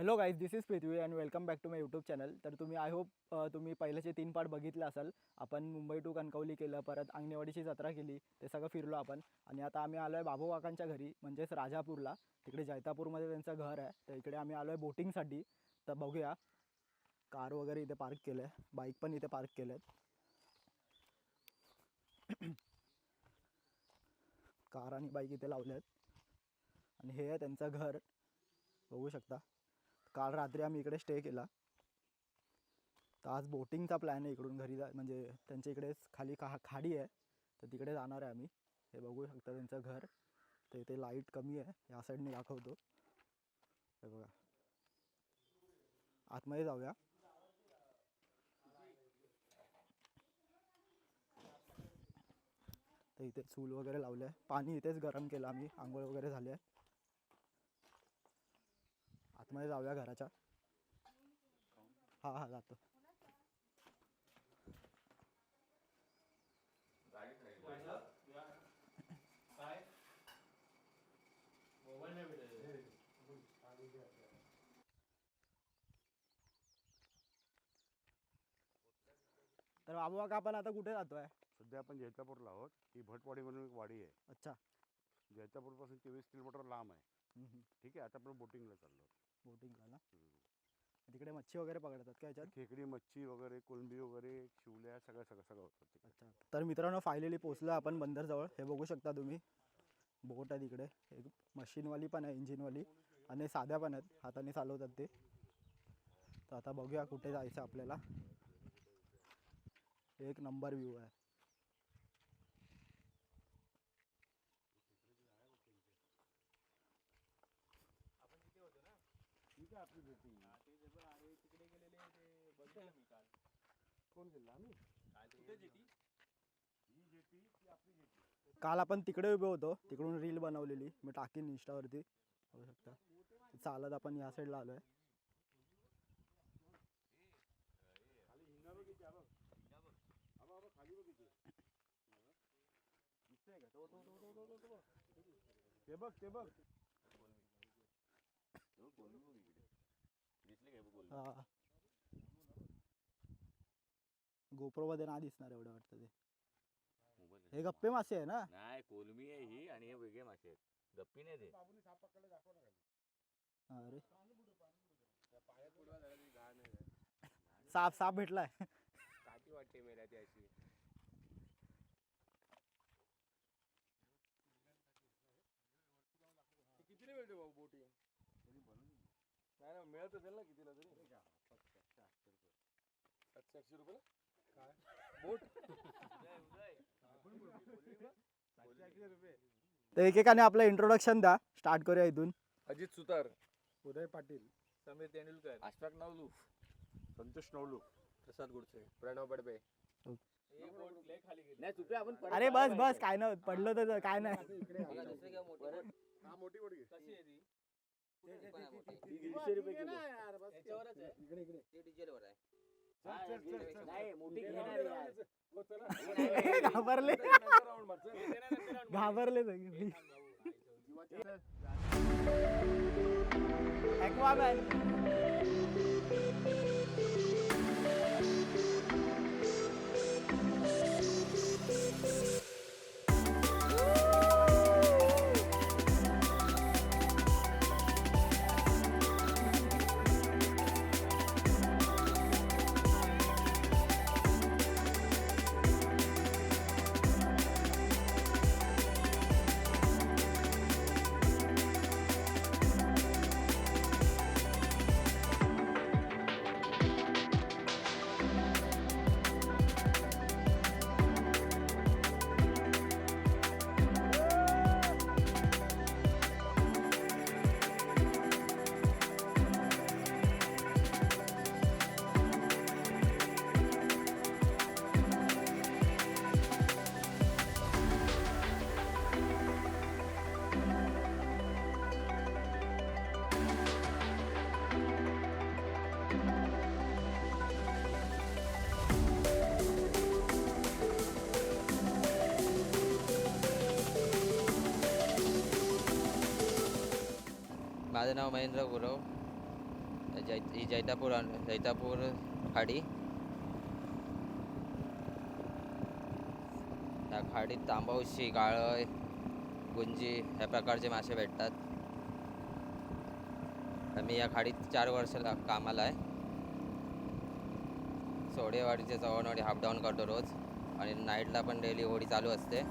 Hello guys, this is Prithvi and welcome back to my YouTube channel. तर तुम्ही I hope तुम्ही पहिल्याचे 3 part बघितले असाल. आपण मुंबई टू कणकवली केलं, परत अंगणेवाडीची जत्रा केली, ते सगळं फिरलो आपण. आणि आता आम्ही आलो आहे बाबू काकांच्या घरी, म्हणजेच राजापूरला. तिकडे जैतापूरमध्ये त्यांचं घर आहे. तर इकडे आम्ही आलो आहे बोटिंगसाठी. तर बघूया, कार वगैरे इथे पार्क केलं आहे, बाईक पण इथे पार्क केले आहेत. कार आणि बाईक इथे लावले आहेत आणि हे आहे त्यांचं घर, बघू शकता. काल रात्री आम्ही इकडे स्टे केला. तर आज बोटिंगचा प्लॅन आहे. इकडून घरी म्हणजे त्यांच्या इकडे खाली खाडी आहे, तर तिकडे जाणार आहे आम्ही. हे बघू शकता त्यांचं घर. तर इथे लाईट कमी आहे, या साईडने दाखवतो. हे बघा, आतमध्ये जाऊया. तर इथे चूल वगैरे लावले आहे, पाणी इथेच गरम केलं आम्ही, आंघोळ वगैरे झाली आहे. आतमध्ये जाऊया घराच्या. हां जातो. तर बाबू काका, आपण आता कुठे जातोय? सध्या आपण जैतापूरला आहोत. ही भटवाडी म्हणून एक वाडी आहे. अच्छा. जैतापूरपासून 23 किलोमीटर लांब आहे. ठीक आहे. आता आपण बोटिंगला चाललो. बोटिंगला ना? तिकडे मच्छी वगैरे पकडतात का याच्यात? खेकडी, मच्छी वगैरे, कोलंबी वगैरे, शिवल्या, सगळं होतं तिकडे. अच्छा. तर मित्रांनो, फायनली पोचलो आपण बंदरजवळ. हे बघू शकता तुम्ही, बोट आहे तिकडे. एक मशीनवाली पण आहे, इंजिनवाली, आणि साध्या पण आहेत, हाताने चालवतात ते. तर आता बघूया कुठे जायचं आपल्याला. एक नंबर व्ह्यू आहे. काल आपण तिकडे उभे होतो, तिकडून रील बनवलेली, मी टाकीन इंस्टावरती, बघू शकता. चालत आपण या साईडला आलोय. गोप्रो मध्ये ना दिसणार एवढं वाटतं ते. हे गप्पे मासे आहे ना? नाही, कोलमी आहे ही, आणि हे वेगळे मासे आहेत. गप्पी नाही ते. अरे साप भेटलाय. काठी वाटते मेला ती अशी. कितीला मिळते भाऊ बोटिंग? नाही ना, मिळत असेल ना कितीला तरी. 700-800 रुपये काय बोट? तर एकेकाने आपलं इंट्रोडक्शन द्या, स्टार्ट करूया इथून. अजित सुतार, उदय पाटील, समीर तेंडुलकर, अशफाक नवलू, संतोष नवलू, प्रसाद गुडसे, प्रणव बडबे. नाही चुपे आपण परत अरे बस बस, काय नाही पडलं तर काय नाही. हा मोठी बोट घे. कशी आहे ती? 150 रुपये किलो. याच्यावरच आहे. इकडे इकडे. ते डिझेलवर आहे. चल. नाही, मोठी घेणार आहे यार. हो, चला. घाबरले नंतर राऊंड मार, चल. घाबरले सगळे. ॲक्वामॅन. माझं नाव महेंद्र गुरव. ही जैतापूर खाडी. या खाडीत तांबवशी, काळय, गुंजी ह्या प्रकारचे मासे भेटतात. मी या खाडीत 4 वर्ष कामाला आहे. सोडेवाडीचे चव्हाणवाडी हाफ डाऊन करतो रोज आणि नाईटला पण डेली होडी चालू असते.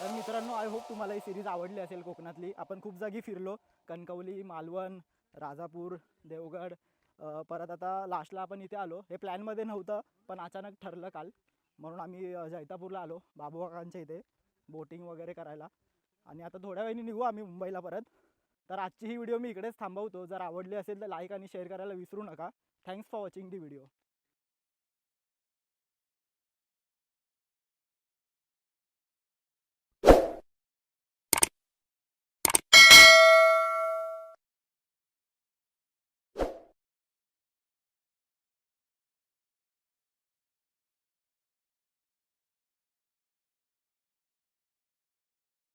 तर मित्रांनो, आय होप तुम्हाला ही सिरीज आवडली असेल. कोकणातली आपण खूप जागी फिरलो. कणकवली, मालवण, राजापूर, देवगड, परत आता लास्टला आपण इथे आलो. हे प्लॅनमध्ये नव्हतं पण अचानक ठरलं काल, म्हणून आम्ही जैतापूरला आलो बाबूकाकांच्या इथे बोटिंग वगैरे करायला. आणि आता थोड्या वेळाने निघू आम्ही मुंबईला परत. तर आजची ही व्हिडिओ मी इकडेच थांबवतो. जर आवडली असेल तर लाईक आणि शेअर करायला विसरू नका. Thanks for watching the video.